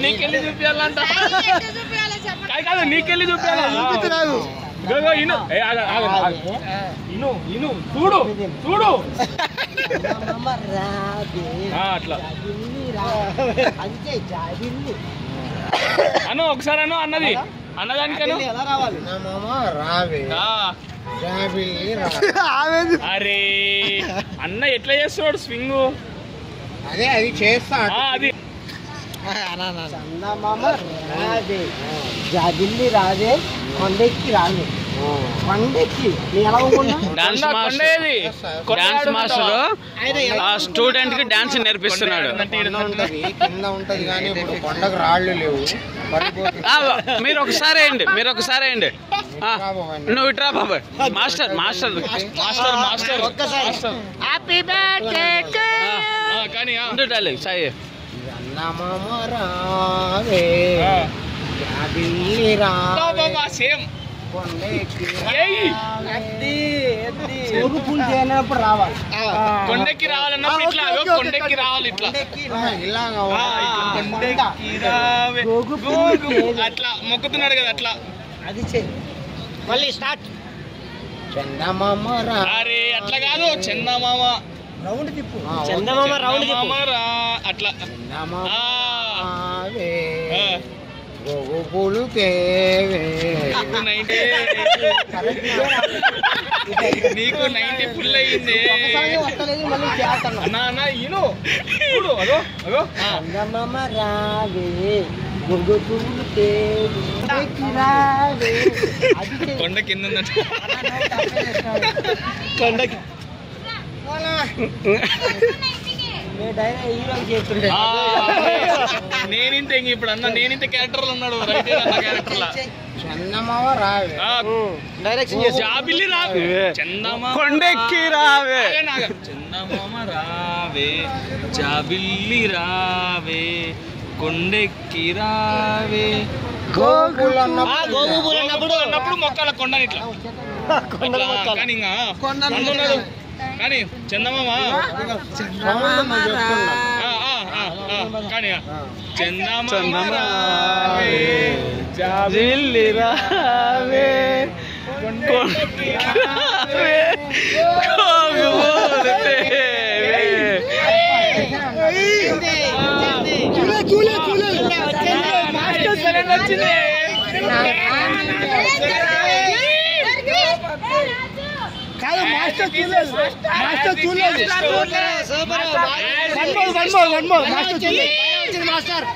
నీకెళ్ళి చూపించాలంట కాదు నీకెళ్ళి చూపించాలి ఇను చూడు చూడు అట్లా అను ఒకసారి అను అన్నది అన్నదానికను అరే అన్న ఎట్లా చేస్తాడు స్వింగ్ అదే అది చేస్తా అది జాబిల్లి రాదే కొండెక్కి రాదు కొండెక్కి డాన్స్ మాస్టర్ స్టూడెంట్ కి డాన్స్ నేర్పిస్తున్నాడు. కింద ఉంటది కానీ ఇప్పుడు కొండకు రాళ్ళు లేవు. మీరు ఒకసారి వేయండి నువ్వు ఇట్రా బాబాయ్. Master master master master happy birthday కానీ సాయి సేమ్ రావాలి కొండెక్కి రావాలన్నప్పుడు ఇట్లా కొండెక్కి రావాలి ఇట్లా అట్లా మొక్కుతున్నాడు కదా అట్లా అది మళ్ళీ స్టార్ట్ చందమామ అరే అట్లా కాదు చందమామ రౌండ్ తిప్పు చందమామ రౌండ్ తిప్పు అట్లా పూలు నీకు 90 ఫుల్ అయ్యింది అన్న ఈను చూడు అగో అగో చందమామ రావే కొండ కింద ఉందంట కొండకి నేనింత ఇప్పుడు అన్న నేనింత క్యారెక్టర్లు ఉన్నాడు రైట్ అన్న క్యారెక్టర్లా చందమామ రావే జాబిల్లి రావే చందమామ కొండెక్కి రావే చందమామ రావే జాబిల్లి రావే కొండెక్కి రావే అన్నప్పుడు మొక్కల కొండని ఇట్లా కానీ ఇంకా ఉన్నాడు కానీ చందమామ కానీ చందమామ రావే జాబిల్లి రావే కొండెక్కి రావే మాస్టర్